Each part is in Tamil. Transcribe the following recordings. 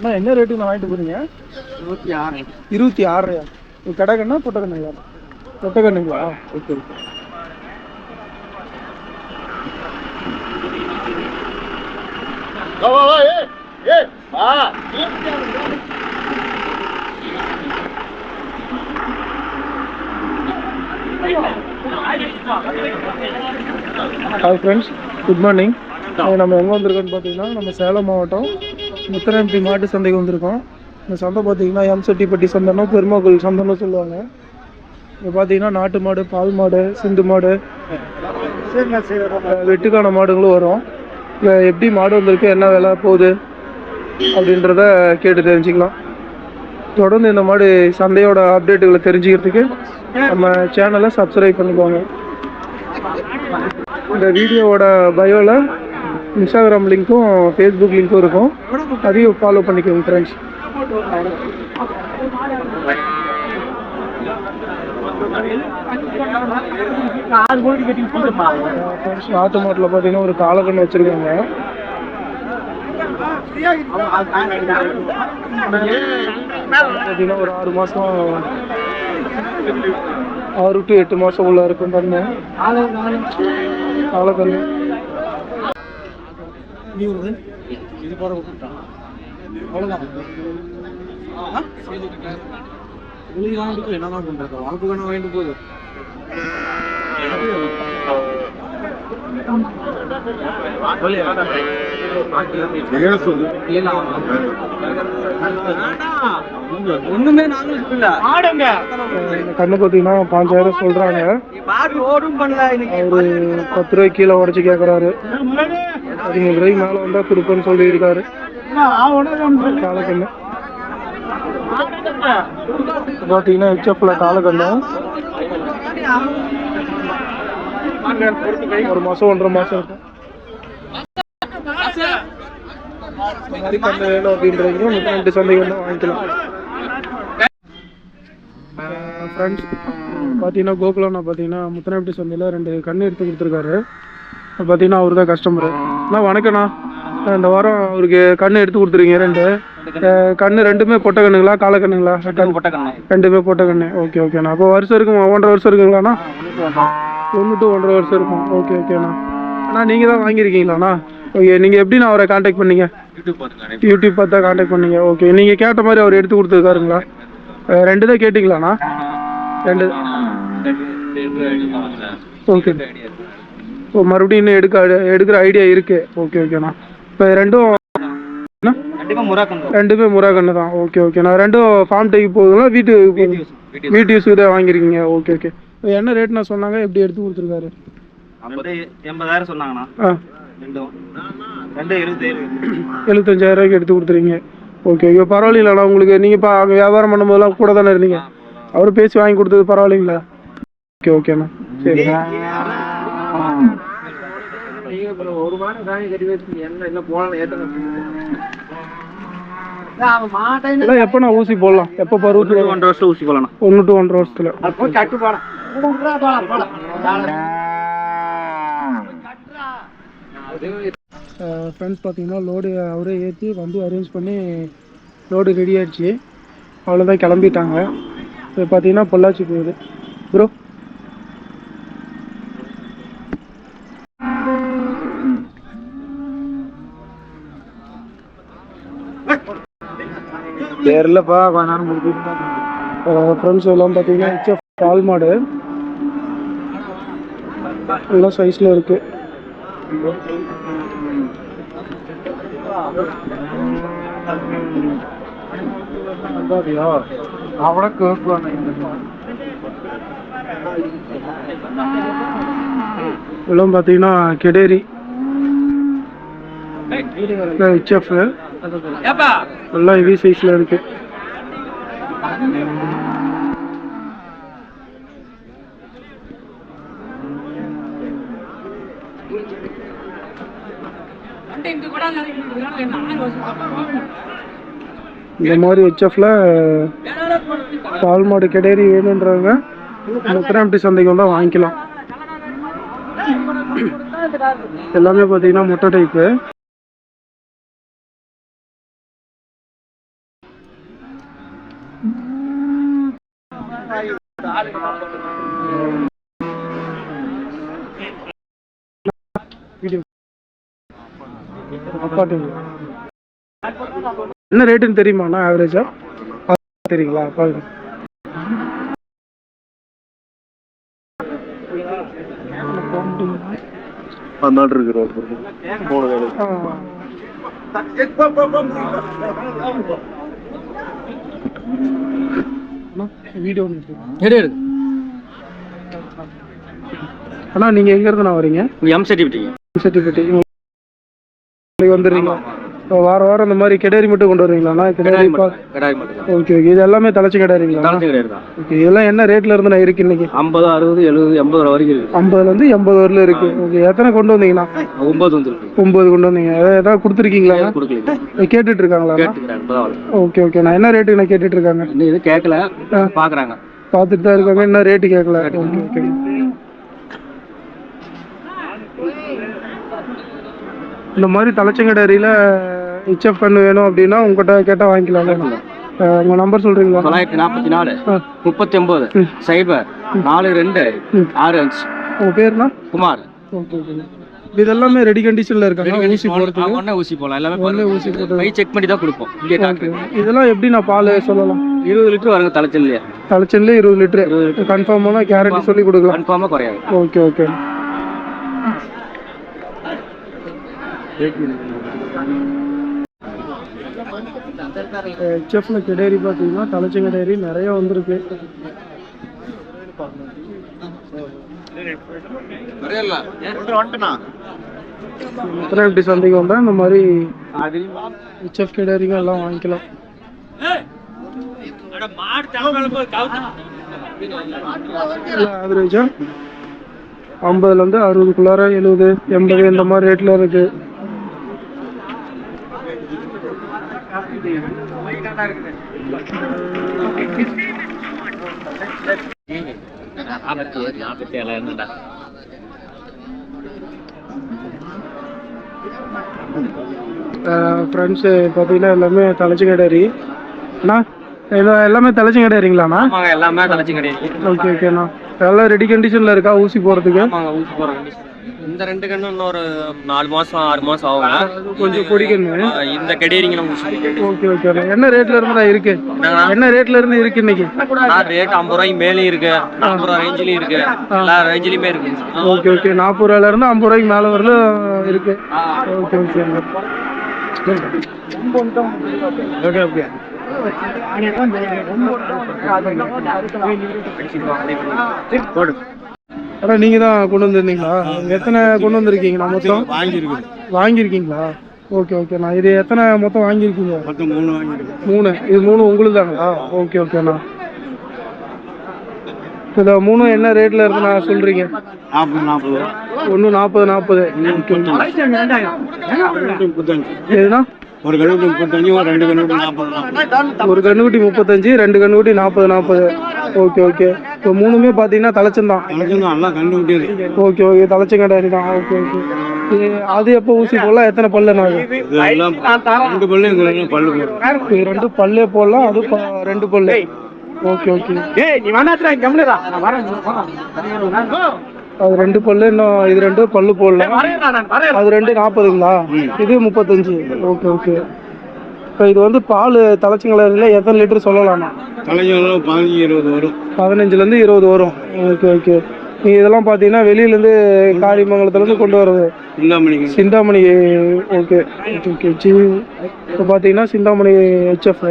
அண்ணா என்ன ரேட்டுக்கு நான் வாங்கிட்டு போகிறீங்க? 26. 26. கடை கண்ணா பொட்டை கண்ணுங்களா? பொட்டை கண்ணுங்களா? Okay okay. Hi friends, good morning. நம்ம எங்கே வந்திருக்கோன்னு பார்த்தீங்கன்னா நம்ம சேலம் மாவட்டம் முத்தரம்பட்டி மாட்டு சந்தைக்கு வந்திருக்கோம். இந்த சந்தை பார்த்தீங்கன்னா எம்செட்டிப்பட்டி சந்தைன்னா பெருமாள் சந்தைன்னு சொல்லுவாங்க. இப்போ பார்த்தீங்கன்னா நாட்டு மாடு, பால் மாடு, சிந்து மாடு, வெட்டுக்கான மாடுகளும் வரும். இல்லை எப்படி மாடு வந்திருக்கு, என்ன விலை போகுது அப்படின்றத கேட்டு தெரிஞ்சுக்கலாம். தொடர்ந்து இந்த மாதிரி சந்தையோட அப்டேட்டுகளை தெரிஞ்சுக்கிறதுக்கு நம்ம சேனலை சப்ஸ்கிரைப் பண்ணிக்கோங்க. இந்த வீடியோவோட பயோவில் இன்ஸ்டாகிராம் லிங்க்கும் ஃபேஸ்புக் லிங்க்கும் இருக்கும், அதையும் ஃபாலோ பண்ணிக்கோங்க ஃப்ரெண்ட்ஸ். நாட்டு மாட்டில் பார்த்தீங்கன்னா ஒரு காலக்கண்ணு வச்சுருக்காங்க. பார்த்தீங்கன்னா ஒரு 6 மாதம் 6 to 8 மாதம் உள்ள இருக்கும் கண்ணு காலக்கண்ணு. என்னதான் பண்றது, வாழ்க்கை கண்ணு வாங்கிட்டு போகுது. ஒண்ணுமே கண்ணு பார்த்தீங்கன்னா 5000 சொல்றாங்க. ஒரு 10 ரூபாய்க்கு கீழே உடச்சு கேட்கறாரு. 13 ரூபாய்க்கு மேல வந்தா கொடுப்பேன்னு சொல்லி இருக்காரு. காலக்கண்ணு பார்த்தீங்கன்னா ஹெச்எஃப்ல காலக்கண்ணு 1 மாசம் 1.5 மாசம் இருக்கும். கண்ணு வேணும் அப்படின்றீங்க முத்தரம்பட்டி சந்தைக்கு வந்து வாங்கிக்கலாம். ஃப்ரெண்ட்ஸ் பார்த்தீங்கன்னா கோகுலண்ணா பார்த்தீங்கன்னா முத்தரம்பட்டி சந்தையில் 2 கண்ணு எடுத்து கொடுத்துருக்காரு. பார்த்தீங்கன்னா அவரு தான் கஸ்டமரு. அண்ணா வணக்கண்ணா, இந்த வாரம் அவருக்கு கண்ணு எடுத்து கொடுத்துருங்க. 2 கண்ணு ரெண்டுமே பொட்டை கண்ணுங்களா காலக்கண்ணுங்களா? ரெண்டுமே பொட்டை கண்ணு. ஓகே ஓகேண்ணா. அப்போ வருஷம் இருக்குமா? 1.5 வருஷம் இருக்குங்களாண்ணா? 1 to 1.5 வருஷம் இருக்கும். ஓகே ஓகேண்ணா. அண்ணா நீங்கள் தான் வாங்கியிருக்கீங்களாண்ணா? ஓகே. நீங்கள் எப்படிண்ணா அவரை கான்டாக்ட் பண்ணீங்க? யூடியூப் பார்த்து தான் கான்டாக்ட் பண்ணீங்க. ஓகே. நீங்கள் கேட்ட மாதிரி அவர் எடுத்து கொடுத்துருக்காருங்களா? 2 தான் கேட்டிங்களாண்ணா? 2. ஓகே. ஓ, மறுபடியும் இன்னும் எடுக்கிற ஐடியா இருக்குது. ஓகே ஓகேண்ணா. இப்போ 2ம் ரெண்டுமே முறா கண்ணு தான். ஓகே ஓகேண்ணா. 2ம் ஃபார்ம் டைக்கு போகுதுங்களா வீட்டு யூஸுக்கு தான் வாங்கியிருக்கீங்க? Okay okay. இப்போ என்ன ரேட்ண்ணா சொன்னாங்க, எப்படி எடுத்து கொடுத்துருக்காரு? 80,000 சொன்னாங்கண்ணா. 75,000 ரூபாய்க்கு எடுத்து கொடுத்துருங்க. Okay okay. பரவாயில்லைங்களா உங்களுக்கு? நீங்கள் இப்போ அங்கே வியாபாரம் பண்ணும்போதெல்லாம் கூட தானே இருந்தீங்க, அவர் பேசி வாங்கி கொடுத்தது பரவாயில்லைங்களா? ஓகே ஓகேண்ணா. சரி. ஒரு மாதம் காணி கட்டி வச்சு என்ன போகலாம் ஏற்ற எப்போ நான் ஊசி போடலாம்? எப்போ 1 வருஷம் ஊசி போடலாம்? 1 to 1.5 வருஷத்துல. ஃப்ரெண்ட்ஸ் பார்த்தீங்கன்னா லோடு அவரே ஏற்றி வண்டி அரேஞ்ச் பண்ணி லோடு ரெடி ஆகிடுச்சு. அவ்வளோதான், கிளம்பிட்டாங்க. இப்போ பார்த்தீங்கன்னா பொள்ளாச்சி போகுது. ப்ரோ தெரியலப்பா, கொஞ்ச நேரம் முடிச்சுட்டு. ஃப்ரெண்ட்ஸ் எல்லாம் பார்த்தீங்கன்னா ஹெச்எஃப் பால் மாடு எல்லாம் சைஸில் இருக்கு. எல்லாம் பார்த்தீங்கன்னா கெடேரி ஹெச்எஃப் எல்லாம் ஹெவி சைஸ்ல இருக்கு. இந்த மாதிரி ஹெச்எஃப்ல பால் மாடு கெடேரி வேணுன்றவங்க முத்தரம்பட்டி சந்தைக்கு வந்தால் வாங்கிக்கலாம். எல்லாமே பார்த்தீங்கன்னா முட்டை டைப்பு. அப்பாட்டுங்களா? என்ன ரேட்டுன்னு தெரியுமாண்ணா ஆவரேஜா? தெரியுங்களா? பாருங்க. வீடியோ அண்ணா நீங்க எங்க இருந்து வரீங்க? எம்செட்டிப்பட்டி வந்துடுறீங்க. வாரம் வாரம் இந்த மாதிரி கிடாரி மட்டும் கொண்டு வருவீங்களா? கிடாரி ஓகே ஓகே. இது எல்லாமே தலைச்சி கிடாரிங்களா? ஓகே. இதெல்லாம் என்ன ரேட்ல இருந்து நான் இருக்கு இன்னைக்கு? 50, 60, 70, 80 வரைக்கும் இருக்கு. 50லேருந்து 80 வரல இருக்கு. ஓகே. எத்தனை கொண்டு வந்தீங்கண்ணா? 9 வந்துருக்கு. 9 கொண்டு வந்தீங்க. ஏதாவது கொடுத்துருக்கீங்களா? கொடுக்கல. கேட்டுட்டு இருக்காங்களா? Okay okay. நான் என்ன ரேட்டுக்கு நான் கேட்டுட்டு இருக்காங்க? இன்னும் இது கேட்கல, பாக்குறாங்க. பார்த்துட்டு தான் இருக்காங்க. என்ன ரேட்டு கேட்கல. Okay okay. இந்த மாதிரி தலைச்சங்கடாரியில் ஹெச்எஃப் கண்ணு வேணும் அப்படின்னா உங்கள்கிட்ட கேட்டால் வாங்கிக்கலாம். உங்கள் நம்பர் சொல்கிறீங்களா? 944 39 0 42 65. உங்கள் பேருண்ணா? குமார். Okay okay. இதெல்லாமே ரெடி கண்டிஷனில் இருக்காங்க. ஊசி போடுறதுக்கு ஒன்றே ஊசி போடலாம். எல்லாமே ஒன்றே ஊசி போட்டு பை செக் பண்ணி தான் கொடுப்போம். இதெல்லாம் எப்படி நான் பால் சொல்லலாம்? 20 லிட்டர் வருங்க தலைச்சல்லையே. தலைச்சல்லே 20 லிட்டரு கன்ஃபார்மான கேரண்டி சொல்லி கொடுக்கலாம். கன்ஃபார்மாக குறையாது. Okay okay. ஹெச்எஃப்ல கிடேரி பார்த்தீங்கன்னா தலைச்சங்க கிடேரி நிறைய வந்திருக்கு. எப்படி சந்தைக்கு வந்தால் இந்த மாதிரி ஹெச்எஃப் கிடேரிங்க எல்லாம் வாங்கிக்கலாம். ஆவரேஜா 50லேருந்து 60க்குள்ளார 70, 80 இந்த மாதிரி ரேட்ல இருக்கு. ஃப்ரெண்ட்ஸ் பார்த்தீங்கன்னா எல்லாமே தலைச்சி கிடேரி. அண்ணா எல்லாமே தலைச்சி கிடேரிங்களாண்ணா? எல்லாமே தலைச்சி கிடையாது. ஓகே ஓகேண்ணா. எல்லாம் ரெடி கண்டிஷனில் இருக்கா ஊசி போகிறதுக்கு? ஊசி போகிற கண்டிஷன். இந்த 2 கண்ணு இன்னொரு 4 மாதம் 6 மாதம் ஆகும். கொஞ்சம் பொடிக்கண்ணு. இந்த கெடேரிங்க ஊசி. Okay okay. என்ன ரேட்ல இருந்தா இருக்கு? என்ன ரேட்ல இருந்து இருக்கு இன்னைக்கு? ரேட் 50 ரூபாய்க்கு மேலேயும் இருக்கு, 40 ரூபா ரேஞ்சிலையும் இருக்கு, எல்லா ரேஞ்சிலையுமே இருக்கு. Okay okay. 40 ரூபாயில இருந்து 50 ரூபாய்க்கு மேல வரலும் இருக்கு. Okay okay. Okay okay. அதான் நீங்க தான் கொண்டு வந்திருந்தீங்களா? எத்தனை கொண்டு வந்திருக்கீங்க? மொத்தம் வாங்கியிருக்கீங்களா? ஓகே ஓகேண்ணா. இது எத்தனை மொத்தம் வாங்கியிருக்கீங்க? 3. இது 3 உங்களுக்கு தாங்களா? ஓகே ஓகேண்ணா. இந்த 3 என்ன ரேட்ல இருக்குண்ணா சொல்றீங்க? 1 40. எதுனா? ஒரு கண்ணுக்குட்டி 35, ஒரு 2 கண்ணுக்குட்டி 40. ஒரு கண்ணுக்குட்டி 35, 2 கண்ணுக்குட்டி 40. Okay okay. இப்போ 3மே பார்த்தீங்கன்னா தலைச்சந்தான். Okay okay. தலைச்சங்கடாரி தான். Okay okay. அது எப்போ ஊசி போடலாம்? எத்தனை பல்லு? 2 பல்லு. 2 பல்லே போடலாம். அது 2 பல்லு. Okay okay. அது 2 பல்லு. இன்னும் இது 2 பல்லு போடலாம். அது 2 40ங்களா? இது 35. Okay okay. இப்போ இது வந்து பால் தலைச்சங்கடாரியில் எத்தனை லிட்டர் சொல்லலாம்ண்ணா? 15-20 வரும். 15லேருந்து 20 வரும். Okay okay. நீங்கள் இதெல்லாம் பார்த்தீங்கன்னா வெளியிலேருந்து காரியமங்கலத்துலேருந்து கொண்டு வர்றது? சிந்தாமணி. Okay okay. இப்போ பார்த்தீங்கன்னா சிந்தாமணி ஹெச்எஃப்.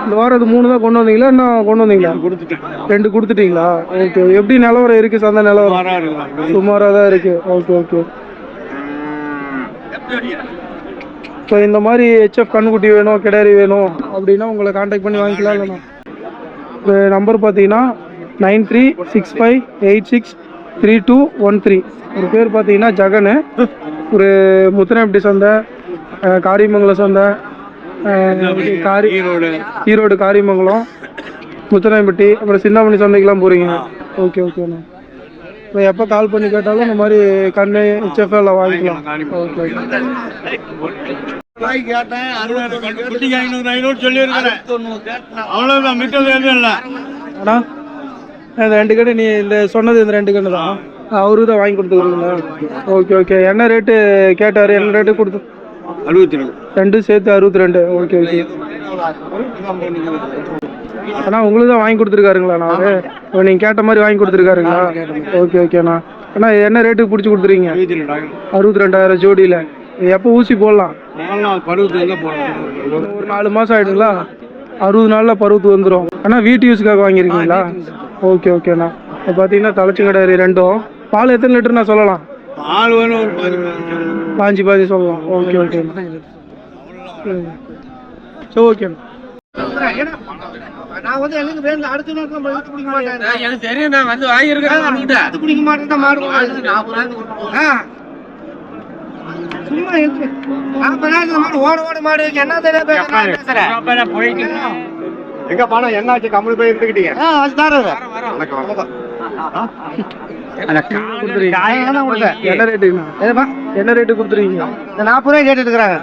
இந்த வாரம் இது 3 தான் கொண்டு வந்தீங்களா? இன்னும் கொண்டு வந்தீங்களா? 2 கொடுத்துட்டீங்களா? ஓகே. எப்படி நிலவரம் இருக்குது? சந்தை நிலவரம் சுமாராக தான் இருக்குது. Okay okay. இப்போ இந்த மாதிரி ஹெச்எஃப் கண்ணுக்குட்டி வேணும், கிடாரி வேணும் அப்படின்னா உங்களை கான்டாக்ட் பண்ணி வாங்கிக்கலாம். இல்லைண்ணா இப்போ நம்பர் பார்த்தீங்கன்னா 9365863213. ஒரு பேர் பார்த்தீங்கன்னா ஜகனு. ஒரு முத்தனப்பட்டி சந்தை, காரியமங்கலம் சந்தை, ஈரோடு காரியமங்கலம், முத்தனப்பட்டி, அப்புறம் சிந்தாமணி சந்தைக்கெல்லாம் போகிறீங்க. ஓகே ஓகேண்ணா. இப்போ எப்போ கால் பண்ணி கேட்டாலும் இந்த மாதிரி கண்ணு ஹெச்எஃப் எல்லாம் வாங்கிக்கலாம். Okay okay. அண்ணா இந்த 2 கண்ணு நீ இந்த சொன்னது இந்த 2 கண்ணு தான். அவரு தான் வாங்கி கொடுத்துருக்கீங்களா? Okay okay. என்ன ரேட்டு கேட்டார்? என்ன ரேட்டு கொடுத்து? 62. ரெண்டும் சேர்த்து 62. Okay okay. அண்ணா உங்களுக்கு தான் வாங்கி கொடுத்துருக்காருங்களாண்ணா அவரு? நீங்கள் கேட்ட மாதிரி வாங்கி கொடுத்துருக்காருங்களா? ஓகே ஓகேண்ணா. அண்ணா என்ன ரேட்டுக்கு பிடிச்சி கொடுத்துருங்க? 62,000 ஜோடியில். எப்போ ஊசி போடலாம்? ஒரு 4 மாதம் ஆகிடுங்களா? 60 நாளில் பருவத்து வந்துடும். அண்ணா வீட்டு யூஸுக்காக வாங்கியிருக்கீங்களா? ஓகே ஓகேண்ணா. இப்போ பார்த்தீங்கன்னா தலைச்சி கிடையாது ரெண்டும். பால் எத்தனை லிட்டர்னா சொல்லலாம்? பால் வேணும் ஒரு 5 சொல்லலாம். ஓகே ஓகேண்ணா. சரி ஓகேண்ணா. நான் வந்து எனக்கு வேணும் அடுத்த நேரத்தில் எடுத்து குடிக்க மாட்டேன். எனக்கு தெரியும், நான் வந்து வாங்கியிருக்கேன். எடுத்து குடிக்க மாட்டேன். மாடு சும்மா இருக்கு. 40,000 மாடு ஓட மாடு என்ன தெரியும் போயிட்டு எங்க பணம் என்னாச்சு? கம்பெனி போய் இருந்துக்கிட்டீங்க. என்ன ரேட்டுங்கண்ணா? என்ன ரேட்டு கொடுத்துருக்கீங்க? 40 ரூபாய் கேட்டு இருக்கிறாங்க.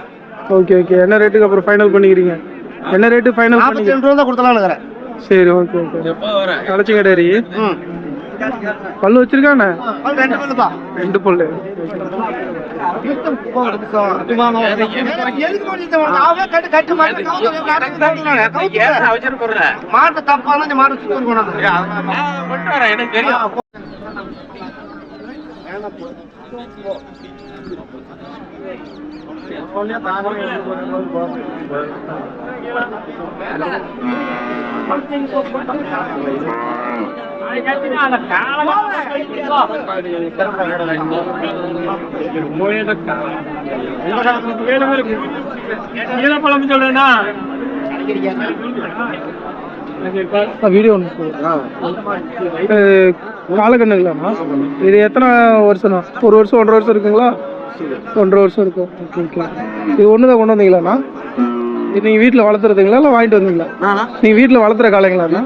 Okay okay. என்ன ரேட்டுக்கு அப்புறம் ஃபைனல் பண்ணிக்கிறீங்க? என்ன ரேட்டு ஃபைனல்? 42 ரூபா தான் கொடுத்தலாம்னு இருக்கிறேன். சரி ஓகே ஓகே. தலைச்சி கிடையாது. பல்லு வச்சிருக்கானே? 2 பல்லுப்பா. 2 பல்லு. மாட்டு தப்பான மாடு சுத்தம் எனக்கு தெரியும். வீடியோ ஒன்று காலக்கண்ணுங்களாண்ணா? இது எத்தனை வருஷம்ண்ணா? 1 வருஷம் 1.5 வருஷம் இருக்குங்களா? 1.5 வருஷம் இருக்கும். Okay okay. இது ஒன்று தான் கொண்டு வந்தீங்களாண்ணா? இது நீங்கள் வீட்டில் வளர்த்துறதுங்களா இல்லை வாங்கிட்டு வந்தீங்களா? நீங்கள் வீட்டில் வளர்த்துற காலைங்களாண்ணா?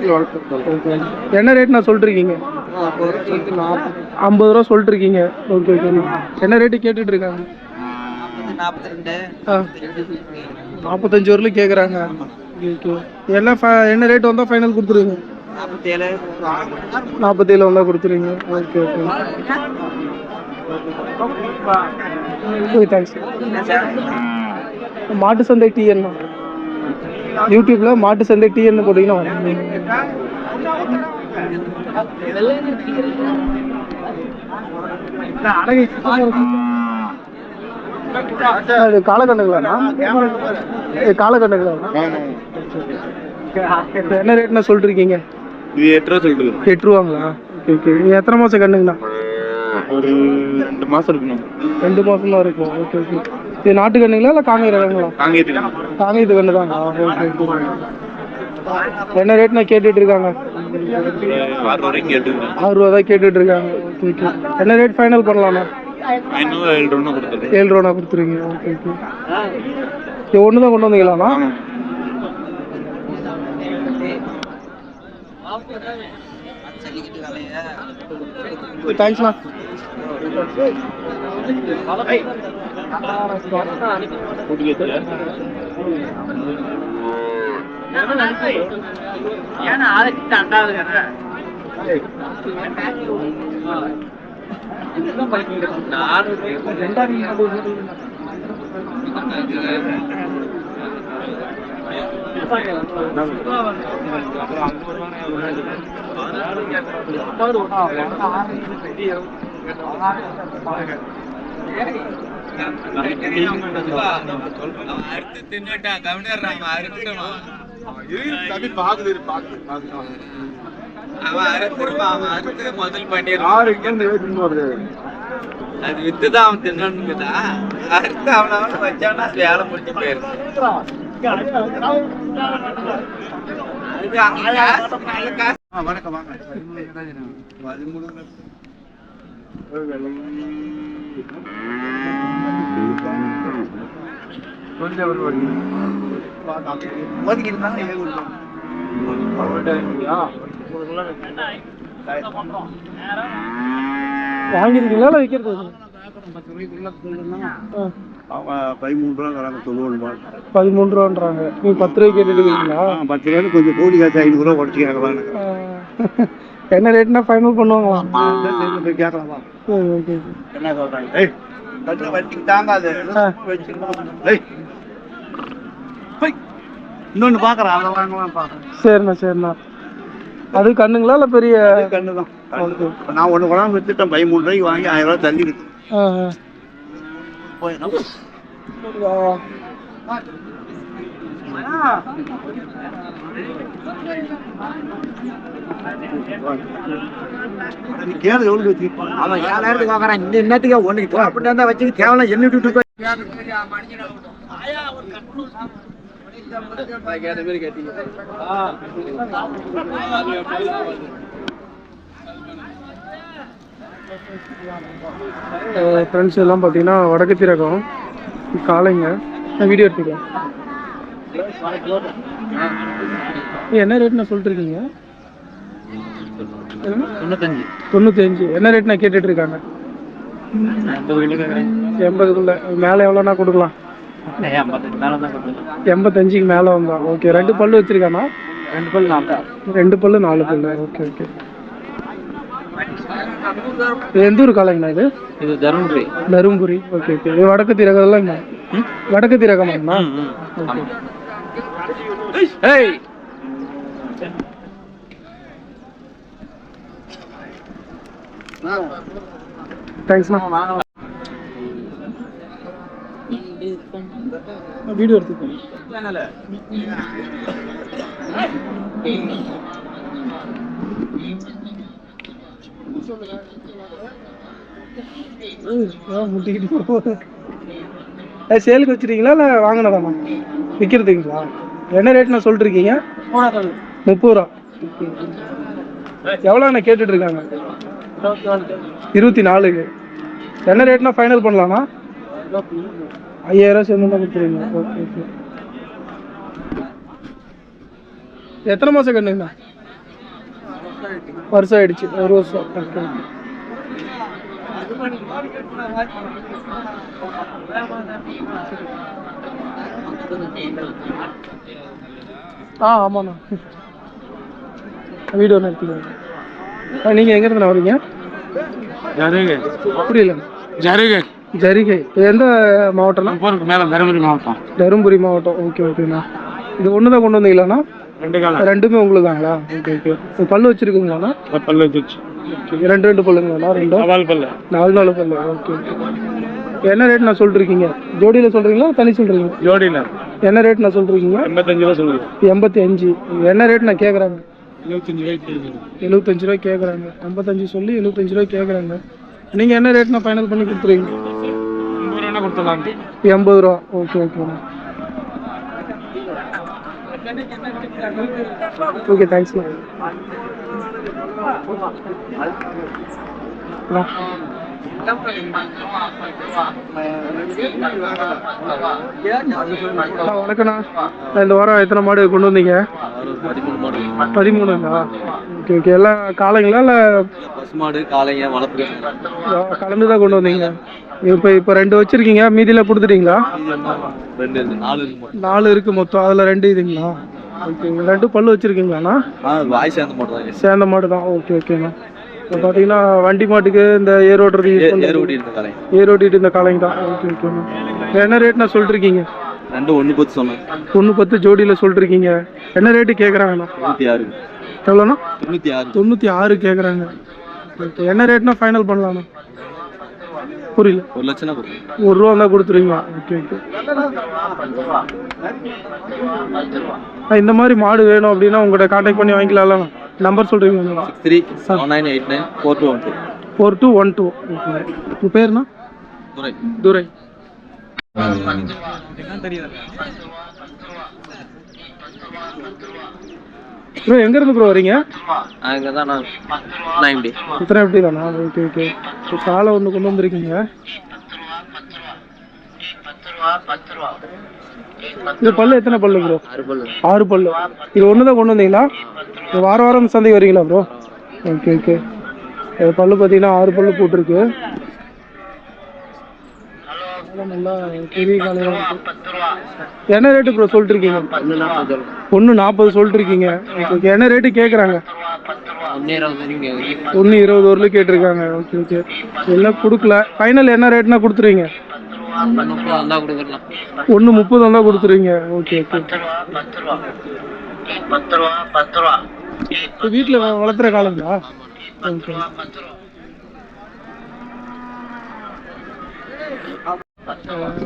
என்ன ரேட் நான் சொல்லிட்டுருக்கீங்க? 50 ரூபா சொல்லிட்டுருக்கீங்க. ஓகே ஓகேண்ணா. என்ன ரேட்டு கேட்டுட்டு இருக்காங்க? 45 வரலும் கேட்குறாங்க. ஓகே. என்ன ரேட் வந்தால் ஃபைனல் கொடுத்துருங்க? 47 வந்தால் கொடுத்துருங்க. Okay okay. Okay thanks. மாட்டு சந்தை டிஎன் யூடியூப்ல மாட்டு சந்தை டிஎன் போட்டீங்கன்னா அது காலக்கண்ணுங்களாண்ணா? காலக்கண்ணுங்களாண்ணா? என்ன ரேட்னா சொல்லிருக்கீங்க? இது 8 ரூபா சொல்லிட்டு. 8 ரூபாங்களா? Okay okay. இது எத்தனை மாதம் கண்ணுங்கண்ணா? ஒரு 2 மாதம் இருக்கணும். 2 மாதம் தான் இருக்கும். Okay okay. இது நாட்டு கண்ணுங்களா இல்லை காங்கேய ரகங்களா? காங்கேயத்து கண்ணு தாங்க. Okay okay. என்ன ரேட் நான் கேட்டுட்டு இருக்காங்க? 6 ரூபா தான் கேட்டுட்டு இருக்காங்க. Okay okay. என்ன ரேட் ஃபைனல் பண்ணலாம்ண்ணா? 7 ரூபா கொடுத்துருங்க. Okay okay. இது ஒன்று தான் கொண்டு வந்தீங்களாண்ணா? தேங்க்ஸ்ண்ணா. முதல் பண்ணிடுறான். அது வித்துதான் அவன் தின்னுக்குதா? அறுத்து அவன வச்சானா வேலை முடிச்சு போயிருக்கு. வணக்கம் வாங்க. வாங்கிருக்கீங்களா இல்லை விற்கிறது? 13 ரூபா சொல்லுவோம். 13 ரூபான்றாங்க. நீங்கள் 10 ரூபாய்க்கு கேட்டுருக்கீங்களா? 10 ரூபாய்க்கு கொஞ்சம் கூலி காசு 500 ரூபா உடச்சிக்கிறாங்க. என்ன ரேட்னா ஃபைனல் பண்ணுவாங்களா? கேட்கலாமா? ஓகே. என்ன சொல்றாங்க? தாங்காது. இன்னொன்னு பாக்குறேன், அதை வாங்கலாம் பாக்குறேன். சரிண்ணா. அது கண்ணுங்களா இல்லை பெரிய கண்ணு தான். நான் ஒன்று கொண்டாந்து வித்துட்டேன், 13 ரூபாய்க்கு வாங்கி 1000 ரூபாய் தள்ளி இருக்கு. கேளு எவ்வளவு வச்சிருப்பான். அவன் 7000 வாங்குறான். இந்த என்னத்துக்கு ஒண்ணு அப்படி இருந்தா வச்சு கேவலம் என்ன விட்டு ஃப்ரெண்ட்ஸ் எல்லாம் பார்த்தீங்கன்னா வடக்கு திரகம் காலைங்க. நான் வீடியோ எடுத்துக்கிறேன். என்ன ரேட்னா சொல்லிட்டு இருக்கீங்க? 95. என்ன ரேட் நான் கேட்டுட்டு இருக்காங்க? 80க்குள்ள. மேலே எவ்வளோனா கொடுக்கலாம்? 85க்கு மேலே வந்தா ஓகே. 2 பல்லு வச்சிருக்கானா? 2 பல்லு 4 பல்லு. ஓகே. எந்த ஊர் காலைங்கண்ணா இது? தருமபுரி. ஓகே. இது வடக்கு திரகம். வடக்கு திரகமாண்ணா? தேங்க்ஸ்ண்ணா. வீடியோ எடுத்துக்கோங்க. சேலுக்கு வச்சிருக்கீங்களா இல்லை வாங்கினதாண்ணா? விற்கிறதுங்களா? என்ன ரேட் நான் சொல்லிட்டு இருக்கீங்க? 30 ரூபா. எவ்வளோண்ணா கேட்டுட்டு இருக்காங்க? 24க்கு. என்ன ரேட்னா ஃபைனல் பண்ணலாம்ண்ணா? 5000 சேர்ந்து தான் கொடுத்துருவீங்க. ஓகே. எத்தனை மாதம் கண்ணுங்கண்ணா? வருஷம் ஆயிடுச்சு. 1 வருஷம். ஓகே. ஆமாண்ணா. வீடியோ ஒன்று எடுத்துக்கோங்க. நீங்கள் எங்கேருந்து வரீங்க? புரியல. ஜரிகை. எந்த மாவட்டம்னா? தருமபுரி மாவட்டம். ஓகேண்ணா. இது ஒன்று தான் கொண்டு வந்தீங்களாண்ணா? ரெண்டுமே உங்களுக்கு தாங்களா? ஓகே. பல்லு வச்சிருக்குங்களாண்ணா? பல்லு வச்சு 2 பல்லுங்களாண்ணா? 4 பல்லு. ஓகே. என்ன ரேட் நான் சொல்லிருக்கீங்க? ஜோடியில் சொல்கிறீங்களா தனி சொல்கிறீங்க? ஜோடியில். என்ன ரேட் நான் சொல்லிருக்கீங்க? 85 ரூபா சொல்லுங்கள். 85. என்ன ரேட் நான் கேட்குறாங்க? 75 ரூபாய் கேட்குறாங்க. 85 சொல்லி 75 ரூபாய் கேட்குறாங்க. நீங்கள் என்ன ரேட் நான் ஃபைனல் பண்ணி கொடுத்துருவீங்க? 80 ரூபா. ஓகேண்ணா. ஓகே. தேங்க்ஸ்ண்ணா. வணக்கண்ணா. இந்த வாரம் எத்தனை மாடு கொண்டு வந்தீங்க? 13ங்களா? ஓகே. எல்லாம் காலைங்களா இல்லை பசுமாடு காலைங்க வளர்ப்பு கலந்து தான் கொண்டு வந்தீங்க? இப்போ 2 வச்சிருக்கீங்க, மீதியில் கொடுத்துட்டீங்களா? 4 இருக்கு மொத்தம். அதில் 2 இதுங்களா? ஓகே. 2 பல்லு வச்சிருக்கீங்களாண்ணா? வாய் சேர்ந்த மாடு தான். ஓகேண்ணா. இப்போ பார்த்தீங்கன்னா வண்டி மாட்டுக்கு இந்த ஏர் ஓட்டுறது ஏர் ஓட்டிட்டு இந்த காலைங்க தான். ஓகேண்ணா. என்ன ரேட் நான் சொல்லிட்டு இருக்கீங்க? 110 சொன்னேன். 110 ஜோடியில் சொல்லிட்டு இருக்கீங்க. என்ன ரேட்டு கேட்குறாங்கண்ணா? 96. எவ்வளோண்ணா? 96 கேட்குறாங்க. ஓகே. என்ன ரேட்னா ஃபைனல் பண்ணலாண்ணா? புரியல. 1 லட்சம் 1 ரூபா தான் கொடுத்துருவீங்க. ஓகே. இந்த மாதிரி மாடு வேணும் அப்படின்னா உங்கள்கிட்ட கான்டாக்ட் பண்ணி வாங்கிக்கலாம்ல? நம்பர் சொல்கிறீங்க? 6379894212. 4212. ஓகே. உங்கள் பேருண்ணா? துரை. ப்ரோ எங்கேருந்து ப்ரோ வரீங்க? இத்தனை எப்படி தானா? ஓகே. சாலை ஒன்று கொண்டு வந்திருக்கீங்க. இது பல்லு எத்தனை பல்லு ப்ரோ? 6 பல்லு. இது ஒன்று தான் கொண்டு வந்தீங்களா? வாரம் சந்தைக்கு வரீங்களா ப்ரோ? ஓகே. பல்லு பார்த்தீங்கன்னா 6 பல்லு போட்டிருக்கு. நல்லா பெரிய காலையில் என்ன ரேட்டு ப்ரோ சொல்லிட்டு இருக்கீங்க? 140 சொல்லிட்டு இருக்கீங்க. ஓகே. என்ன ரேட்டு கேட்குறாங்க? 1.20 வரலும் கேட்டிருக்காங்க. ஓகே ஓகே, எல்லாம் கொடுக்கல. ஃபைனல் என்ன ரேட்னா கொடுத்துருவீங்க? 1.30 வந்தால் கொடுத்துருவீங்க. Okay okay. வீட்டில் வளர்த்துற காலங்களா? ஓகே.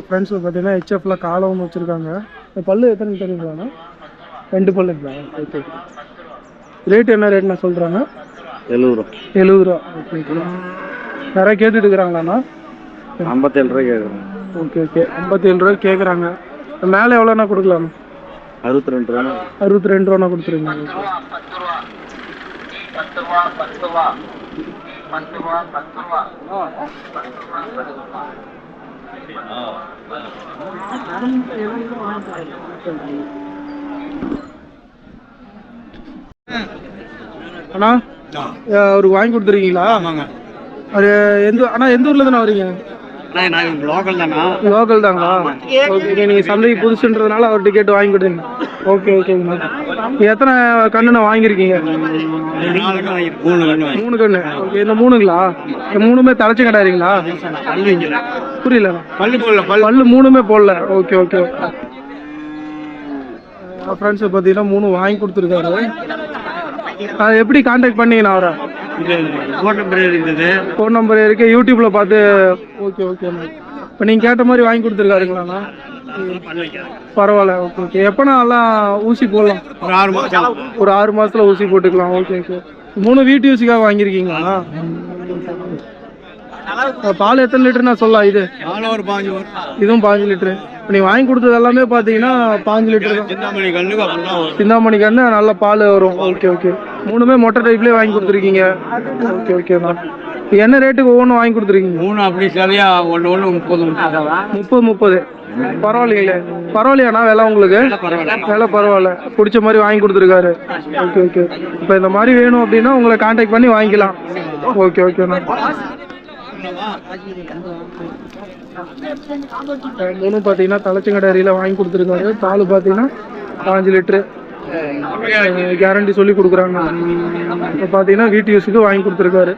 ஃப்ரெண்ட்ஸ் பார்த்தீங்கன்னா ஹெச்எஃப்ல காலை ஒன்று வச்சுருக்காங்க. பல்லு எத்தனை தெரியுங்களாண்ணா? 2 பல்லுங்களா? ஓகே. ரேட் என்ன ரேட்னா சொல்கிறாங்க? 70 ரூபா. Okay okay. நிறைய கேட்டுட்டு இருக்கிறாங்களாண்ணா? 57 ரூபாய் கேட்குறேன். ஓகே ஓகே, 57 ரூபா கேட்குறாங்க. மேலே எவ்வளோண்ணா கொடுக்கலாம்? 62 ரூபா. 62 ரூபாண்ணா கொடுத்துருங்க. அண்ணா அவருக்கு வாங்கி கொடுத்துருக்கீங்களா? அது எந்த ஊர்ல தானே வரீங்க? லோக்கல் தாங்களா? ஓகே. நீங்க சந்தைக்கு புதுசுன்றதுனால அவர் டிக்கெட் வாங்கி கொடுத்தீங்க. ஓகே ஓகேங்கண்ணா. எத்தனை கண்ணுண்ணா வாங்கியிருக்கீங்க? 3 கண்ணு. ஓகே. இந்த 3ங்களா? 3மே தலைச்சு கட்டாயிருங்களா? புரியல. பல்லு 3மே போடல. Okay okay. ஃப்ரெண்ட்ஸ் பார்த்தீங்கன்னா 3 வாங்கி கொடுத்துருக்காரு. அது எப்படி கான்டாக்ட் பண்ணீங்கண்ணா அவரை? ஃபோன் நம்பர் இருக்கு, யூடியூப்ல பார்த்து. Okay okay. இப்போ நீங்கள் கேட்ட மாதிரி வாங்கி கொடுத்துருக்காருங்களாண்ணா? பரவாயில்ல. Okay okay. எப்போனா எல்லாம் ஊசி போடலாம்? ஒரு 6 மாதத்துல ஊசி போட்டுக்கலாம். Okay okay. 3 வீட்டு யூஸுக்காக வாங்கியிருக்கீங்களா? பால் எத்தனை லிட்டர்னா சொல்லலாம்? இதுவும் 5 லிட்டரு. இப்போ நீங்கள் வாங்கி கொடுத்தது எல்லாமே பார்த்தீங்கன்னா 5 லிட்டர் தான். சிந்தாமணி கண்ணு நல்ல பால் வரும். Okay okay. 3மே மொட்டை டைப்லேயே வாங்கி கொடுத்துருக்கீங்க. ஓகே ஓகேண்ணா. என்ன ரேட்டுக்கு ஒவ்வொன்றும் வாங்கி கொடுத்துருக்கீங்க? 3 அப்படி சரியா 1 30. பரவாயில்லைங்களே. பரவாயில்லையாண்ணா விலை உங்களுக்கு? விலை பரவாயில்ல. பிடிச்ச மாதிரி வாங்கி கொடுத்துருக்காரு. Okay okay. இப்போ இந்த மாதிரி வேணும் அப்படின்னா உங்களை கான்டாக்ட் பண்ணி வாங்கிக்கலாம். ஓகே ஓகேண்ணா. 3 பார்த்தீங்கன்னா தலைச்சங்கடை அரியில் வாங்கி கொடுத்துருக்காரு. பால் பார்த்தீங்கன்னா 5 லிட்டரு கேரண்டி சொல்லி கொடுக்குறாங்க. இப்போ பார்த்தீங்கன்னா வீட்டு யூஸுக்கு வாங்கி கொடுத்துருக்காரு.